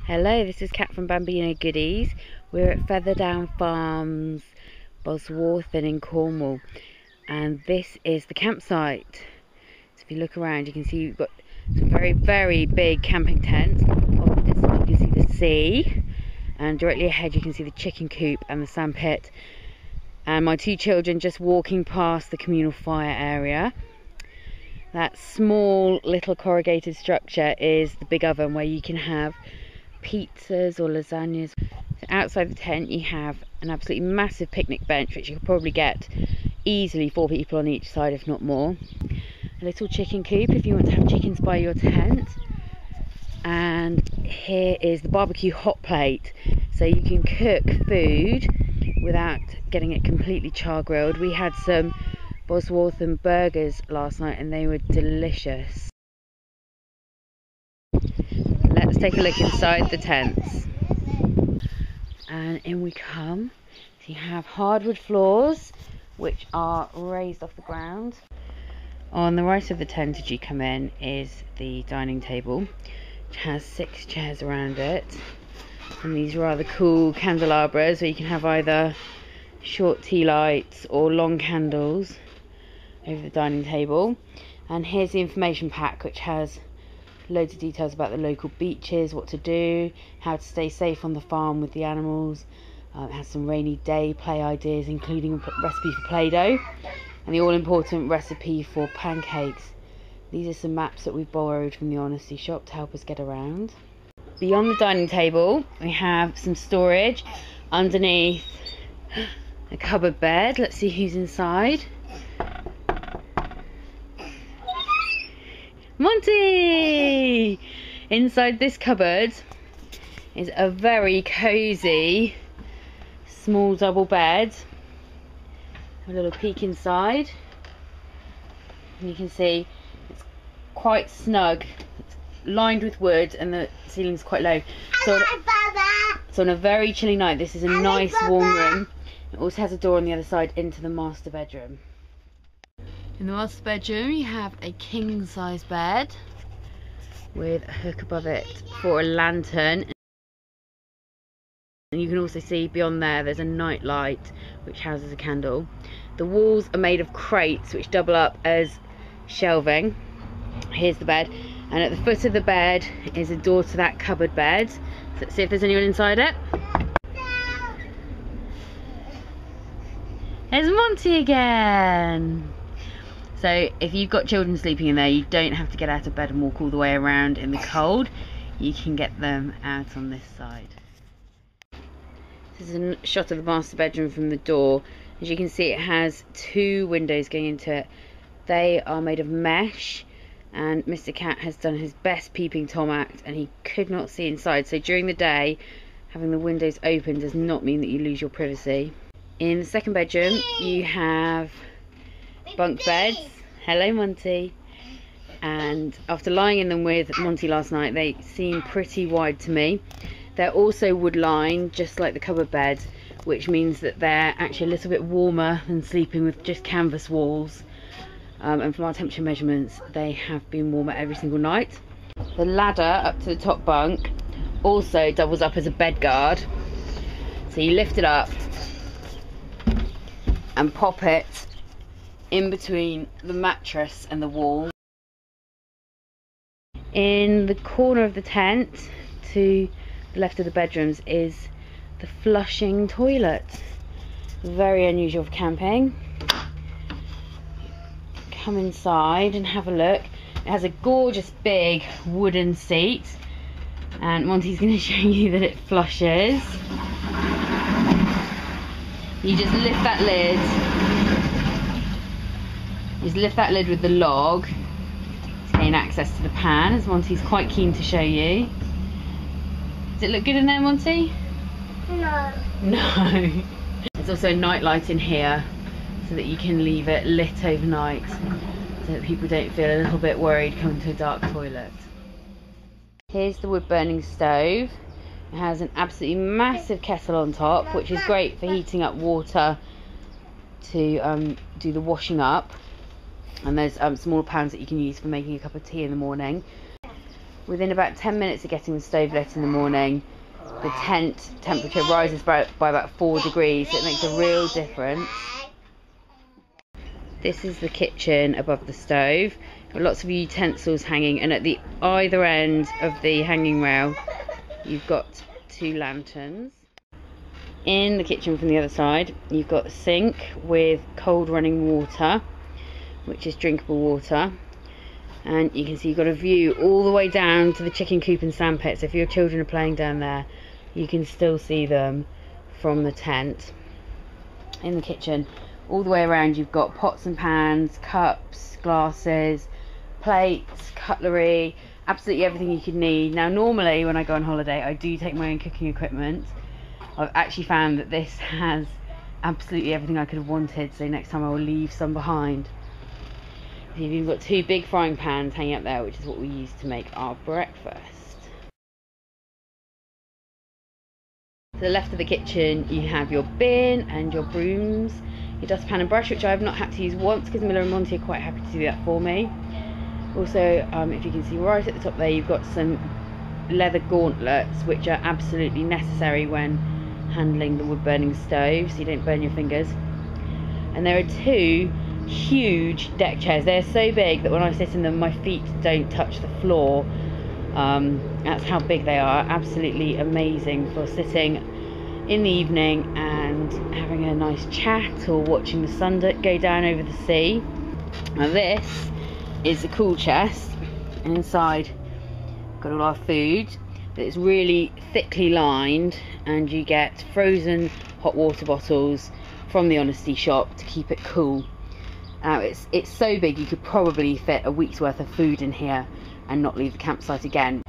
Hello, this is Kat from Bambino Goodies. We're at Featherdown Farms, Boswarthen in Cornwall, and this is the campsite. So if you look around, you can see we've got some very big camping tents. Off in the distance you can see the sea, and directly ahead you can see the chicken coop and the sand pit, and my two children just walking past the communal fire area. That small little corrugated structure is the big oven where you can have pizzas or lasagnas. So outside the tent you have an absolutely massive picnic bench, which you could probably get easily 4 people on each side, if not more. A little chicken coop if you want to have chickens by your tent. And here is the barbecue hot plate, so you can cook food without getting it completely char grilled. We had some Boswarthen burgers last night and they were delicious. Let's take a look inside the tents. And in we come. So you have hardwood floors which are raised off the ground. On the right of the tent as you come in is the dining table, which has 6 chairs around it, and these rather cool candelabras where you can have either short tea lights or long candles over the dining table. And here's the information pack, which has loads of details about the local beaches, what to do, how to stay safe on the farm with the animals. It has some rainy day play ideas, including a recipe for Play-Doh and the all-important recipe for pancakes. These are some maps that we've borrowed from the Honesty Shop to help us get around. Beyond the dining table we have some storage underneath a cupboard bed. Let's see who's inside. Monty! Inside this cupboard is a very cosy small double bed. A little peek inside and you can see it's quite snug. It's lined with wood and the ceiling's quite low, so on a very chilly night this is a nice warm room. It also has a door on the other side into the master bedroom. In the master bedroom you have a king size bed with a hook above it for a lantern, and you can also see beyond there's a night light which houses a candle. The walls are made of crates which double up as shelving. Here's the bed, and at the foot of the bed is a door to that cupboard bed. So let's see if there's anyone inside it. There's Monty again. So if you've got children sleeping in there, you don't have to get out of bed and walk all the way around in the cold. You can get them out on this side. This is a shot of the master bedroom from the door. As you can see, it has 2 windows going into it. They are made of mesh, and Mr. Cat has done his best peeping Tom act and he could not see inside. So during the day, having the windows open does not mean that you lose your privacy. In the second bedroom you have bunk beds. Hello Monty. And after lying in them with Monty last night, they seem pretty wide to me. They're also wood lined, just like the cupboard bed, which means that they're actually a little bit warmer than sleeping with just canvas walls. And from our temperature measurements, they have been warmer every single night. The ladder up to the top bunk also doubles up as a bed guard. So you lift it up and pop it in between the mattress and the wall. In the corner of the tent to the left of the bedrooms is the flushing toilet. Very unusual for camping. Come inside and have a look. It has a gorgeous big wooden seat, and Monty's going to show you that it flushes. You just lift that lid. Just lift that lid with the log to gain access to the pan, as Monty's quite keen to show you. Does it look good in there, Monty? No. No. There's also a night light in here so that you can leave it lit overnight, so that people don't feel a little bit worried coming to a dark toilet. Here's the wood burning stove. It has an absolutely massive kettle on top, which is great for heating up water to do the washing up. And there's smaller pans that you can use for making a cup of tea in the morning. Within about 10 minutes of getting the stove lit in the morning, the tent temperature rises by about 4 degrees, so it makes a real difference. This is the kitchen above the stove. Got lots of utensils hanging, and at the either end of the hanging rail you've got 2 lanterns. In the kitchen from the other side you've got a sink with cold running water, which is drinkable water, and you can see you've got a view all the way down to the chicken coop and sandpit, so if your children are playing down there you can still see them from the tent. In the kitchen all the way around you've got pots and pans, cups, glasses, plates, cutlery, absolutely everything you could need. Now normally when I go on holiday I do take my own cooking equipment. I've actually found that this has absolutely everything I could have wanted, so next time I will leave some behind. You've got 2 big frying pans hanging up there, which is what we use to make our breakfast. To the left of the kitchen you have your bin and your brooms, your dustpan and brush, which I have not had to use once because Miller and Monty are quite happy to do that for me. Also, if you can see right at the top there, you've got some leather gauntlets which are absolutely necessary when handling the wood burning stove so you don't burn your fingers. And there are 2 huge deck chairs. They're so big that when I sit in them my feet don't touch the floor. That's how big they are. Absolutely amazing for sitting in the evening and having a nice chat or watching the sun go down over the sea. Now this is a cool chest, and inside got all our food. It's really thickly lined, and you get frozen hot water bottles from the Honesty shop to keep it cool. Now it's so big you could probably fit a week's worth of food in here and not leave the campsite again.